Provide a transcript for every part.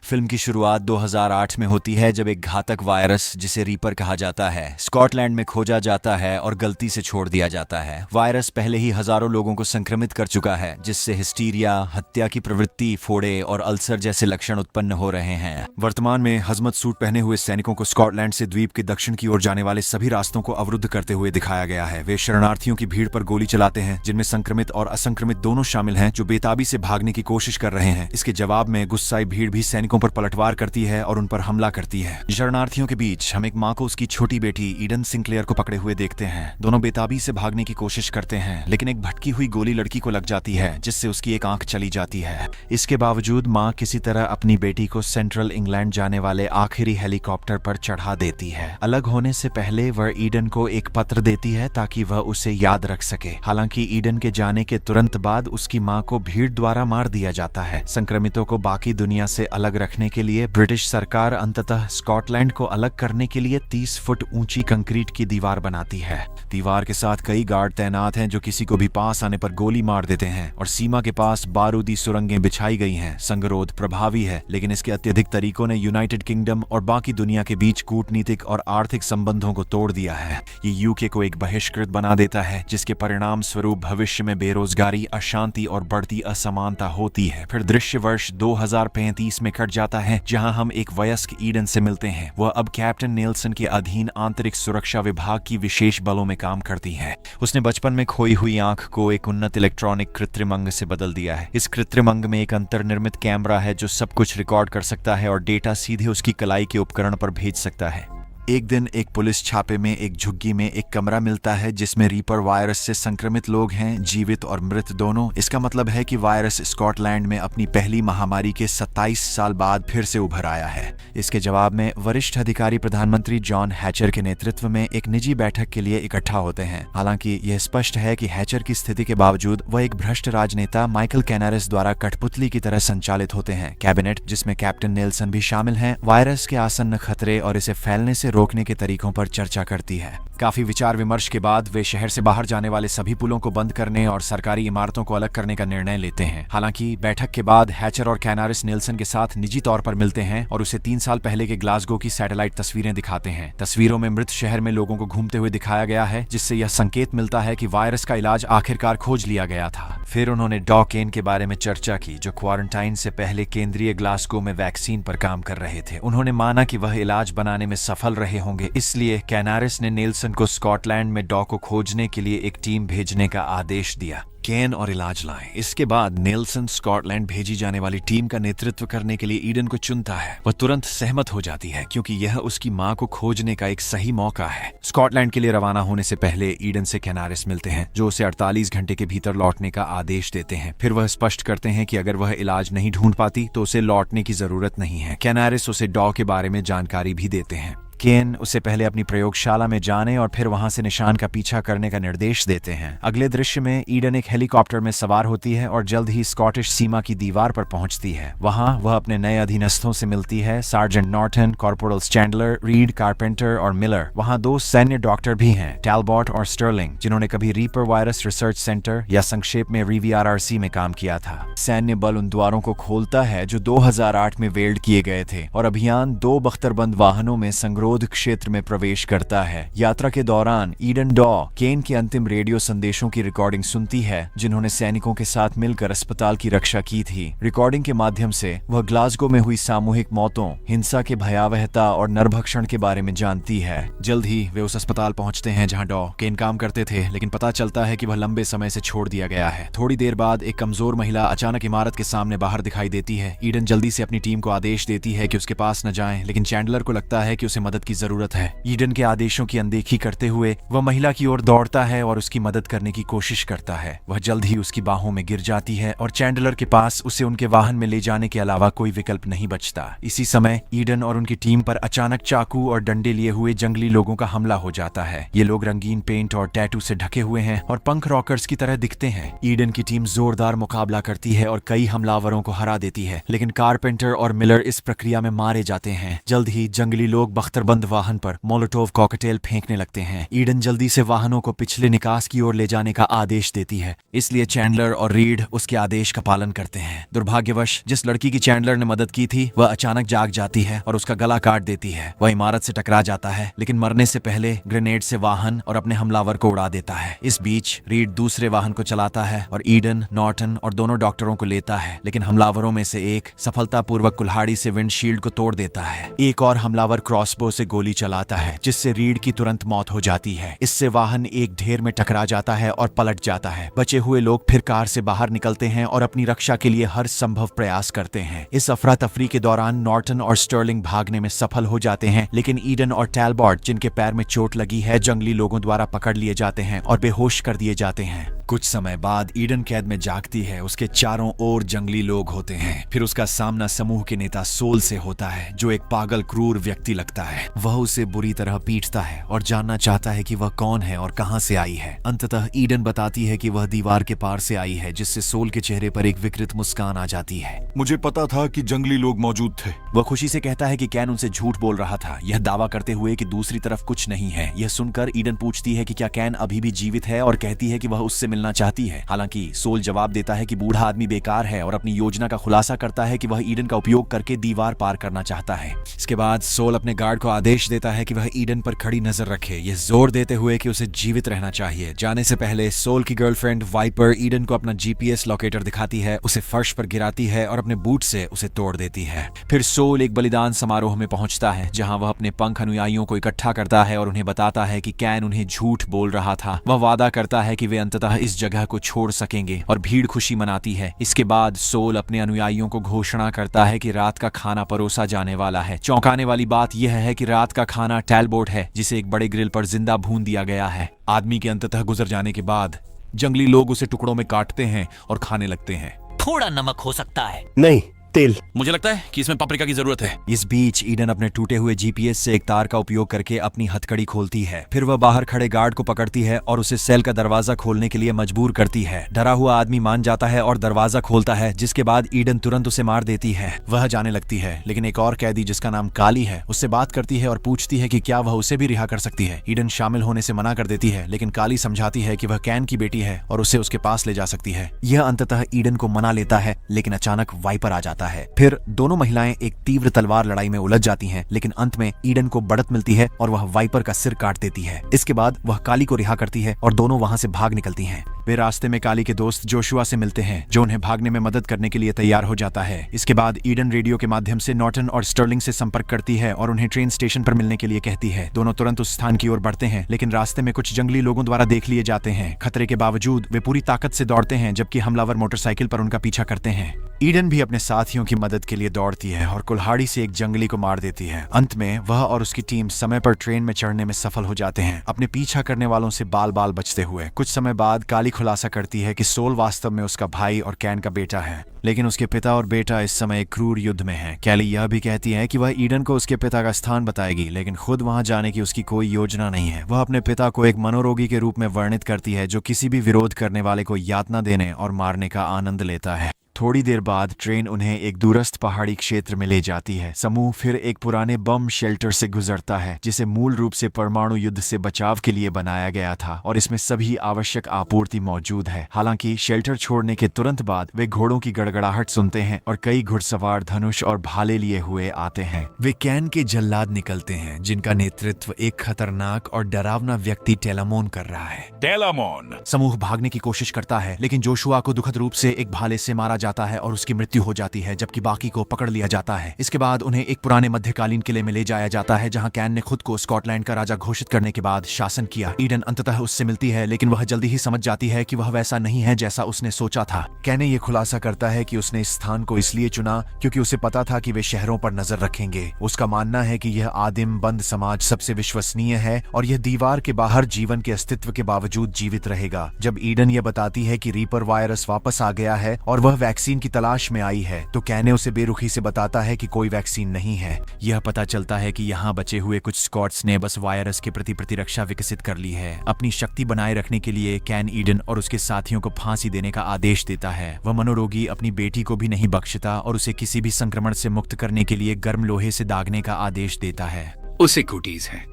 Film की शुरुआत 2008 में होती है जब एक घातक वायरस जिसे रीपर कहा जाता है स्कॉटलैंड में खोजा जाता है और गलती से छोड़ दिया जाता है। वायरस पहले ही हजारों लोगों को संक्रमित कर चुका है, जिससे हिस्टीरिया, हत्या की प्रवृत्ति, फोड़े और अल्सर जैसे लक्षण उत्पन्न हो रहे हैं। वर्तमान में हजमत सूट पहने हुए सैनिकों को स्कॉटलैंड से द्वीप के दक्षिण की ओर जाने वाले सभी रास्तों को अवरुद्ध करते हुए दिखाया गया है। वे शरणार्थियों की भीड़ पर गोली चलाते हैं, जिनमें संक्रमित और असंक्रमित दोनों शामिल हैं, जो बेताबी से भागने की कोशिश कर रहे हैं। इसके जवाब में गुस्साई भीड़ भी सैनिकों पर पलटवार करती है और उन पर हमला करती है। शरणार्थियों के बीच हम एक माँ को उसकी छोटी बेटी ईडन सिंक्लेयर को पकड़े हुए देखते हैं। दोनों बेताबी से भागने की कोशिश करते हैं, लेकिन एक भटकी हुई गोली लड़की को लग जाती है, जिससे उसकी एक आंख चली जाती है। इसके बावजूद माँ किसी तरह अपनी बेटी को सेंट्रल इंग्लैंड जाने वाले आखिरी हेलीकॉप्टर पर चढ़ा देती है। अलग होने से पहले वह ईडन को एक पत्र देती है ताकि वह उसे याद रख सके। हालांकि ईडन के जाने के तुरंत बाद उसकी माँ को भीड़ द्वारा मार दिया जाता है। संक्रमितों को बाकी दुनिया से अलग रखने के लिए ब्रिटिश सरकार अंततः स्कॉटलैंड को अलग करने के लिए 30 फुट ऊंची कंक्रीट की दीवार बनाती है। दीवार के साथ कई गार्ड तैनात हैं जो किसी को भी पास आने पर गोली मार देते हैं, और सीमा के पास बारूदी सुरंगें बिछाई गई हैं। संगरोध प्रभावी है, लेकिन इसके अत्यधिक तरीकों ने यूनाइटेड किंगडम और बाकी दुनिया के बीच कूटनीतिक और आर्थिक संबंधों को तोड़ दिया है। ये यूके को एक बहिष्कृत बना देता है, जिसके परिणाम स्वरूप भविष्य में बेरोजगारी, अशांति और बढ़ती असमानता होती है। फिर दृश्य वर्ष 2035 में कट जाता है, जहां हम एक वयस्क ईडन से मिलते हैं। वह अब कैप्टन नेल्सन के अधीन आंतरिक सुरक्षा विभाग की विशेष बलों में काम करती है। उसने बचपन में खोई हुई आंख को एक उन्नत इलेक्ट्रॉनिक कृत्रिम अंग से बदल दिया है। इस कृत्रिम अंग में एक अंतर्निर्मित कैमरा है जो सब कुछ रिकॉर्ड कर सकता है और डेटा सीधे उसकी कलाई के उपकरण पर भेज सकता है। एक दिन एक पुलिस छापे में एक झुग्गी में एक कमरा मिलता है जिसमें रीपर वायरस से संक्रमित लोग हैं, जीवित और मृत दोनों। इसका मतलब है कि वायरस स्कॉटलैंड में अपनी पहली महामारी के 27 साल बाद फिर से उभर आया है। इसके जवाब में वरिष्ठ अधिकारी प्रधानमंत्री जॉन हैचर के नेतृत्व में एक निजी बैठक के लिए इकट्ठा होते हैं। हालांकि यह स्पष्ट है कि हैचर की स्थिति के बावजूद वह एक भ्रष्ट राजनेता माइकल कैनारिस द्वारा कठपुतली की तरह संचालित होते हैं। कैबिनेट, जिसमें कैप्टन नेल्सन भी शामिल हैं, वायरस के आसन्न खतरे और इसे फैलने से रोकने के तरीकों पर चर्चा करती है। काफी विचार विमर्श के बाद वे शहर से बाहर जाने वाले सभी पुलों को बंद करने और सरकारी इमारतों को अलग करने का निर्णय लेते हैं। हालांकि बैठक के बाद हैचर और कैनारिस नेल्सन के साथ निजी तौर पर मिलते हैं और उसे 3 साल पहले के ग्लासगो की सैटेलाइट तस्वीरें दिखाते हैं। तस्वीरों में मृत शहर में लोगों को घूमते हुए दिखाया गया है, जिससे यह संकेत मिलता है कि वायरस का इलाज आखिरकार खोज लिया गया था। फिर उन्होंने डॉ केन के बारे में चर्चा की, जो क्वारंटाइन से पहले केंद्रीय ग्लासगो में वैक्सीन पर काम कर रहे थे। उन्होंने माना कि वह इलाज बनाने में सफल रहे होंगे, इसलिए कैनारिस ने नेल्सन को स्कॉटलैंड में डॉ को खोजने के लिए एक टीम भेजने का आदेश दिया। केन और इलाज लाएं। इसके बाद नेल्सन स्कॉटलैंड भेजी जाने वाली टीम का नेतृत्व करने के लिए ईडन को चुनता है। वह तुरंत सहमत हो जाती है, क्योंकि यह उसकी मां को खोजने का एक सही मौका है। स्कॉटलैंड के लिए रवाना होने से पहले ईडन से कैनारिस मिलते हैं, जो उसे 48 घंटे के भीतर लौटने का आदेश देते हैं। फिर वह स्पष्ट करते हैं कि अगर वह इलाज नहीं ढूंढ पाती तो उसे लौटने की जरूरत नहीं है। कैनारिस उसे डॉ के बारे में जानकारी भी देते हैं। केन उसे पहले अपनी प्रयोगशाला में जाने और फिर वहां से निशान का पीछा करने का निर्देश देते हैं। अगले दृश्य में ईडन एक हेलीकॉप्टर में सवार होती है और जल्द ही स्कॉटिश सीमा की दीवार पर पहुंचती है। वहां वह अपने नए अधीनस्थों से मिलती है, sergeant Norton, corporal Standler, Reed, Carpenter और मिलर। वहां 2 सैन्य डॉक्टर भी हैं, टैलबॉट और स्टर्लिंग, जिन्होंने कभी रीपर वायरस रिसर्च सेंटर या संक्षेप में RVRRC में काम किया था। सैन्य बल उन द्वारों को खोलता है जो 2008 में वेल्ड किए गए थे, और अभियान 2 बख्तरबंद वाहनों में संगरोध क्षेत्र में प्रवेश करता है। यात्रा के दौरान ईडन डॉ केन के अंतिम रेडियो संदेशों की रिकॉर्डिंग सुनती है, जिन्होंने सैनिकों के साथ मिलकर अस्पताल की रक्षा की थी। रिकॉर्डिंग के माध्यम से वह ग्लासगो में हुई सामूहिक मौतों, हिंसा के भयावहता और नरभक्षण के बारे में जानती है। जल्द ही वे उस अस्पताल पहुंचते हैं जहां डॉ केन काम करते थे, लेकिन पता चलता है कि वह लंबे समय से छोड़ दिया गया है। थोड़ी देर बाद एक कमजोर महिला अचानक इमारत के सामने बाहर दिखाई देती है। ईडन जल्दी से अपनी टीम को आदेश देती है कि उसके पास न जाएं, लेकिन चैंडलर को लगता है कि उसे मदद की जरूरत है। ईडन के आदेशों की अनदेखी करते हुए वह महिला की ओर दौड़ता है और उसकी मदद करने की कोशिश करता है। वह जल्द ही उसकी बाहों में गिर जाती है और चैंडलर के पास उसे उनके वाहन में ले जाने के अलावा कोई विकल्प नहीं बचता। इसी समय ईडन और उनकी टीम पर अचानक चाकू और डंडे लिए हुए जंगली लोगों का हमला हो जाता है। ये लोग रंगीन पेंट और टैटू से ढके हुए हैं और पंक रॉकर्स की तरह दिखते हैं। ईडन की टीम जोरदार मुकाबला करती है और कई हमलावरों को हरा देती है, लेकिन कारपेंटर और मिलर इस प्रक्रिया में मारे जाते हैं। जल्द ही जंगली लोग बख्तर बंद वाहन पर मोलोटोव कॉकटेल फेंकने लगते हैं। ईडन जल्दी से वाहनों को पिछले निकास की ओर ले जाने का आदेश देती है, इसलिए चैंडलर और रीड उसके आदेश का पालन करते हैं। दुर्भाग्यवश जिस लड़की की चैंडलर ने मदद की थी वह अचानक जाग जाती है और उसका गला काट देती है। वह इमारत से टकरा जाता है, लेकिन मरने से पहले ग्रेनेड से वाहन और अपने हमलावर को उड़ा देता है। इस बीच रीड दूसरे वाहन को चलाता है और ईडन, नॉर्टन और दोनों डॉक्टरों को लेता है, लेकिन हमलावरों में से एक सफलतापूर्वक कुल्हाड़ी से विंडशील्ड को तोड़ देता है। एक और हमलावर क्रॉसबो से गोली चलाता है, जिससे रीड की तुरंत मौत हो जाती है। इससे वाहन एक ढेर में टकरा जाता है और पलट जाता है। बचे हुए लोग फिर कार से बाहर निकलते हैं और अपनी रक्षा के लिए हर संभव प्रयास करते हैं। इस अफरा तफरी के दौरान नॉर्टन और स्टर्लिंग भागने में सफल हो जाते हैं, लेकिन ईडन और टैलबॉट, जिनके पैर में चोट लगी है, जंगली लोगों द्वारा पकड़ लिए जाते हैं और बेहोश कर दिए जाते हैं। कुछ समय बाद ईडन कैद में जागती है। उसके चारों ओर जंगली लोग होते हैं। फिर उसका सामना समूह के नेता सोल से होता है, जो एक पागल क्रूर व्यक्ति लगता है। वह उसे बुरी तरह पीटता है और जानना चाहता है कि वह कौन है और कहां से आई है। अंततः ईडन बताती है कि वह दीवार के पार से आई है, जिससे सोल के चेहरे पर एक विकृत मुस्कान आ जाती है। मुझे पता था कि जंगली लोग मौजूद थे। वह खुशी से कहता है कि कैन उनसे झूठ बोल रहा था, यह दावा करते हुए कि दूसरी तरफ कुछ नहीं है। यह सुनकर ईडन पूछती है कि क्या कैन अभी भी जीवित है और कहती है कि वह उससे मिलना चाहती है। हालांकि सोल जवाब देता है कि बूढ़ा आदमी बेकार है और अपनी योजना का खुलासा करता है कि वह ईडन का उपयोग करके दीवार पार करना चाहता है। इसके बाद सोल अपने गार्ड को आदेश देता है कि वह ईडन पर खड़ी नजर रखे, यह जोर देते हुए कि उसे जीवित रहना चाहिए। जाने से पहले सोल की गर्लफ्रेंड वाइपर ईडन को अपना जीपीएस लोकेटर दिखाती है, उसे फर्श पर गिराती है और अपने बूट से उसे तोड़ देती है। फिर सोल एक बलिदान समारोह में पहुंचता है, जहां वह अपने पंख अनुयायियों को इकट्ठा करता है और उन्हें बताता है कि कैन उन्हें झूठ बोल रहा था। वह वादा करता है कि वे अंततः इस जगह को छोड़ सकेंगे और भीड़ खुशी मनाती है। इसके बाद सोल अपने अनुयायियों को घोषणा करता है कि रात का खाना परोसा जाने वाला है। चौंकाने वाली बात यह है कि रात का खाना टैलबोट है, जिसे एक बड़े ग्रिल पर जिंदा भून दिया गया है। आदमी के अंततः गुजर जाने के बाद जंगली लोग उसे टुकड़ों में काटते हैं और खाने लगते हैं। थोड़ा नमक हो सकता है। नहीं, तेल। मुझे लगता है कि इसमें पाप्रिका की जरूरत है। इस बीच ईडन अपने टूटे हुए जीपीएस से एक तार का उपयोग करके अपनी हथकड़ी खोलती है। फिर वह बाहर खड़े गार्ड को पकड़ती है और उसे सेल का दरवाजा खोलने के लिए मजबूर करती है। डरा हुआ आदमी मान जाता है और दरवाजा खोलता है, जिसके बाद ईडन तुरंत उसे मार देती है। वह जाने लगती है, लेकिन एक और कैदी जिसका नाम काली है उससे बात करती है और पूछती है कि क्या वह उसे भी रिहा कर सकती है। ईडन शामिल होने से मना कर देती है, लेकिन काली समझाती है कि वह कैन की बेटी है और उसे उसके पास ले जा सकती है। यह अंततः ईडन को मना लेता है, लेकिन अचानक वाइपर आ जाता है। फिर दोनों महिलाएं एक तीव्र तलवार लड़ाई में उलझ जाती हैं, लेकिन अंत में ईडन को बढ़त मिलती है और वह वाइपर का सिर काट देती है। इसके बाद वह काली को रिहा करती है और दोनों वहां से भाग निकलती हैं। वे रास्ते में काली के दोस्त जोशुआ से मिलते हैं, जो उन्हें भागने में मदद करने के लिए तैयार हो जाता है। इसके बाद ईडन रेडियो के माध्यम से नॉर्टन और स्टर्लिंग से संपर्क करती है और उन्हें ट्रेन स्टेशन पर मिलने के लिए कहती है। दोनों तुरंत उस स्थान की ओर बढ़ते हैं, लेकिन रास्ते में कुछ जंगली लोगों द्वारा देख लिए जाते हैं। खतरे के बावजूद वे पूरी ताकत से दौड़ते हैं, जबकि हमलावर मोटरसाइकिल पर उनका पीछा करते हैं। ईडन भी अपने साथियों की मदद के लिए दौड़ती है और कुल्हाड़ी से एक जंगली को मार देती है। अंत में वह और उसकी टीम समय पर ट्रेन में चढ़ने में सफल हो जाते हैं, अपने पीछा करने वालों से बाल बाल बचते हुए। कुछ समय बाद काली खुलासा करती है कि सोल वास्तव में उसका भाई और कैन का बेटा है, लेकिन उसके पिता और बेटा इस समय एक क्रूर युद्ध में हैं। कैली यह भी कहती है कि वह ईडन को उसके पिता का स्थान बताएगी, लेकिन खुद वहां जाने की उसकी कोई योजना नहीं है। वह अपने पिता को एक मनोरोगी के रूप में वर्णित करती है, जो किसी भी विरोध करने वाले को यातना देने और मारने का आनंद लेता है। थोड़ी देर बाद ट्रेन उन्हें एक दूरस्थ पहाड़ी क्षेत्र में ले जाती है। समूह फिर एक पुराने बम शेल्टर से गुजरता है, जिसे मूल रूप से परमाणु युद्ध से बचाव के लिए बनाया गया था और इसमें सभी आवश्यक आपूर्ति मौजूद है। हालांकि शेल्टर छोड़ने के तुरंत बाद वे घोड़ों की गड़गड़ाहट सुनते हैं और कई घुड़सवार धनुष और भाले लिए हुए आते हैं। वे कैन के जल्लाद निकलते हैं, जिनका नेतृत्व एक खतरनाक और डरावना व्यक्ति टेलामोन कर रहा है। टेलामोन। समूह भागने की कोशिश करता है, लेकिन जोशुआ को दुखद रूप से एक भाले से मारा जाता है और उसकी मृत्यु हो जाती है, जबकि बाकी को पकड़ लिया जाता है। इसके बाद उन्हें एक पुराने मध्यकालीन किले में ले जाया जाता है, जहां कैन ने खुद को स्कॉटलैंड का राजा घोषित करने के बाद शासन किया। ईडन अंततः उससे मिलती है, लेकिन वह जल्दी ही समझ जाती है कि वह वैसा नहीं है जैसा उसने सोचा था। कैन ये खुलासा करता है कि उसने इस स्थान को इसलिए चुना क्योंकि उसे पता था कि वे शहरों पर नजर रखेंगे। उसका मानना है कि यह आदिम बंद समाज सबसे विश्वसनीय है और यह दीवार के बाहर जीवन के अस्तित्व के बावजूद जीवित रहेगा। जब ईडन यह बताती है कि रीपर वायरस वापस आ गया है और वह वैक्सीन की तलाश में आई है, तो कैने उसे बेरुखी से बताता है कि कोई वैक्सीन नहीं है। यह पता चलता है कि यहाँ बचे हुए कुछ स्कॉट्स ने बस वायरस के प्रति प्रतिरक्षा विकसित कर ली है। अपनी शक्ति बनाए रखने के लिए कैन ईडन और उसके साथियों को फांसी देने का आदेश देता है। वह मनोरोगी अपनी बेटी को भी नहीं बख्शता और उसे किसी भी संक्रमण से मुक्त करने के लिए गर्म लोहे से दागने का आदेश देता है। उसे कुटीज है।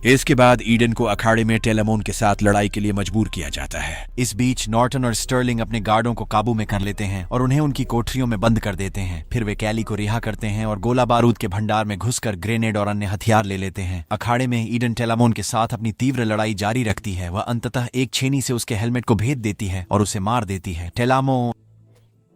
इसके बाद ईडन को अखाड़े में टेलामोन के साथ लड़ाई के लिए मजबूर किया जाता है। इस बीच नॉर्टन और स्टर्लिंग अपने गार्डों को काबू में कर लेते हैं और उन्हें उनकी कोठरियों में बंद कर देते हैं। फिर वे कैली को रिहा करते हैं और गोला बारूद के भंडार में घुसकर ग्रेनेड और अन्य हथियार ले लेते हैं। अखाड़े में ईडन टेलामोन के साथ अपनी तीव्र लड़ाई जारी रखती है। वह अंततः एक छेनी से उसके हेलमेट को भेद देती है और उसे मार देती है। टेलामोन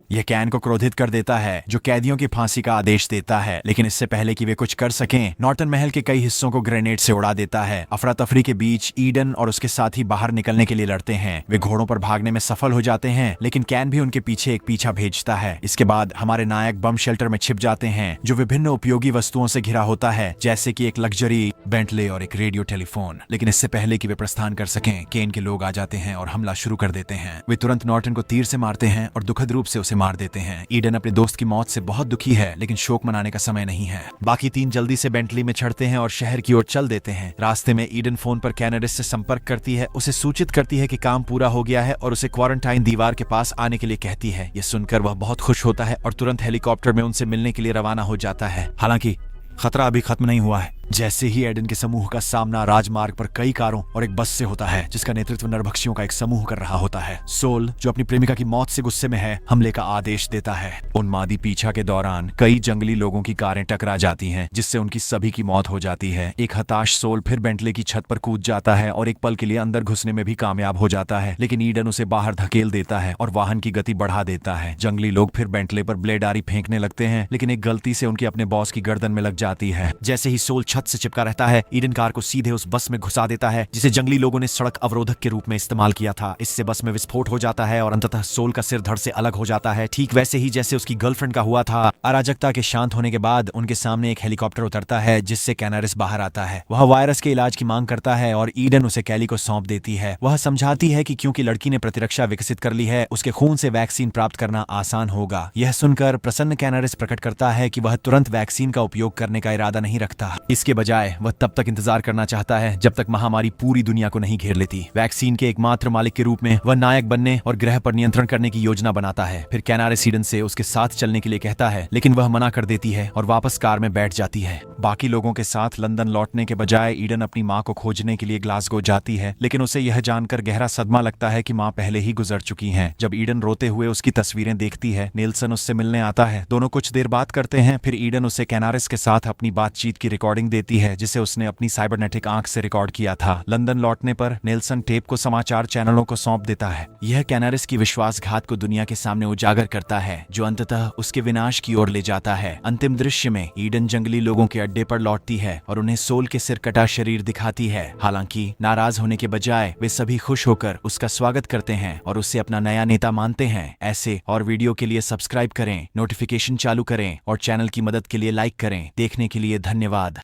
यह कैन को क्रोधित कर देता है, जो कैदियों की फांसी का आदेश देता है, लेकिन इससे पहले कि वे कुछ कर सकें, नॉर्टन महल के कई हिस्सों को ग्रेनेड से उड़ा देता है। अफरा तफरी के बीच ईडन और उसके साथी बाहर निकलने के लिए लड़ते हैं। वे घोड़ों पर भागने में सफल हो जाते हैं, लेकिन कैन भी उनके पीछे एक पीछा भेजता है। इसके बाद हमारे नायक बम शेल्टर में छिप जाते हैं, जो विभिन्न उपयोगी वस्तुओं से घिरा होता है, जैसे कि एक लग्जरी बेंटले और एक रेडियो टेलीफोन। लेकिन इससे पहले कि वे प्रस्थान कर सकें, केन के लोग आ जाते हैं और हमला शुरू कर देते हैं। वे तुरंत नॉर्टन को तीर से मारते हैं और दुखद रूप से उसे मार देते हैं। ईडन अपने दोस्त की मौत से बहुत दुखी है, लेकिन शोक मनाने का समय नहीं है। बाकी तीन जल्दी से बेंटली में चढ़ते हैं और शहर की ओर चल देते हैं। रास्ते में ईडन फोन पर कैनरिस से संपर्क करती है, उसे सूचित करती है कि काम पूरा हो गया है और उसे क्वारंटाइन दीवार के पास आने के लिए कहती है। यह सुनकर वह बहुत खुश होता है और तुरंत हेलीकॉप्टर में उनसे मिलने के लिए रवाना हो जाता है। हालांकि खतरा अभी खत्म नहीं हुआ है। जैसे ही एडन के समूह का सामना राजमार्ग पर कई कारों और एक बस से होता है, जिसका नेतृत्व नरभक्षियों का एक समूह कर रहा होता है, सोल, जो अपनी प्रेमिका की मौत से गुस्से में है, हमले का आदेश देता है। उन्मादी पीछा के दौरान कई जंगली लोगों की कारें टकरा जाती हैं, जिससे उनकी सभी की मौत हो जाती है। एक हताश सोल फिर बेंटले की छत पर कूद जाता है और एक पल के लिए अंदर घुसने में भी कामयाब हो जाता है, लेकिन ईडन उसे बाहर धकेल देता है और वाहन की गति बढ़ा देता है। जंगली लोग फिर बेंटले पर ब्लेडारी फेंकने लगते हैं, लेकिन एक गलती से उनकी अपने बॉस की गर्दन में लग जाती है। जैसे ही सोल छत से चिपका रहता है, ईडन कार को सीधे उस बस में घुसा देता है, जिसे जंगली लोगों ने सड़क अवरोधक के रूप में इस्तेमाल किया था। इससे बस में विस्फोट हो जाता है और अंततः सोल का सिर धड़ से अलग हो जाता है, ठीक वैसे ही जैसे उसकी गर्लफ्रेंड का हुआ था। अराजकता के शांत होने के बाद उनके सामने एक हेलीकॉप्टर उतरता है, जिससे कैनारिस बाहर आता है। वह वायरस के इलाज की मांग करता है और ईडन उसे कैली को सौंप देती है। वह समझाती है कि क्योंकि लड़की ने प्रतिरक्षा विकसित कर ली है, उसके खून से वैक्सीन प्राप्त करना आसान होगा। यह सुनकर प्रसन्न कैनारिस प्रकट करता है कि वह तुरंत वैक्सीन का उपयोग करने का इरादा नहीं रखता। इसके बजाय वह तब तक इंतजार करना चाहता है जब तक महामारी पूरी दुनिया को नहीं घेर लेती। वैक्सीन के एकमात्र मालिक के रूप में वह नायक बनने और ग्रह पर नियंत्रण करने की योजना बनाता है। फिर कैनारिस ईडन से उसके साथ चलने के लिए कहता है, लेकिन वह मना कर देती है और वापस कार में बैठ जाती है। बाकी लोगों के साथ लंदन लौटने के बजाय ईडन अपनी माँ को खोजने के लिए ग्लासगो जाती है, लेकिन उसे यह जानकर गहरा सदमा लगता है कि माँ पहले ही गुजर चुकी हैं। जब ईडन रोते हुए उसकी तस्वीरें देखती है, नेल्सन उससे मिलने आता है। दोनों कुछ देर बात करते हैं। फिर ईडन उसे कैनारिस के साथ अपनी बातचीत की रिकॉर्डिंग देती है, जिसे उसने अपनी साइबरनेटिक आंख से रिकॉर्ड किया था। लंदन लौटने पर नेल्सन टेप को समाचार चैनलों को सौंप देता है। यह कैनारिस की विश्वासघात को दुनिया के सामने उजागर करता है, जो अंततः उसके विनाश की ओर ले जाता है। अंतिम दृश्य में ईडन जंगली लोगों के अड्डे पर लौटती है और उन्हें सोल के सिर कटा शरीर दिखाती है। हालांकि नाराज होने के बजाय वे सभी खुश होकर उसका स्वागत करते हैं और उसे अपना नया नेता मानते हैं। ऐसे और वीडियो के लिए सब्सक्राइब करें, नोटिफिकेशन चालू करें और चैनल की मदद के लिए लाइक करें। देखने के लिए धन्यवाद।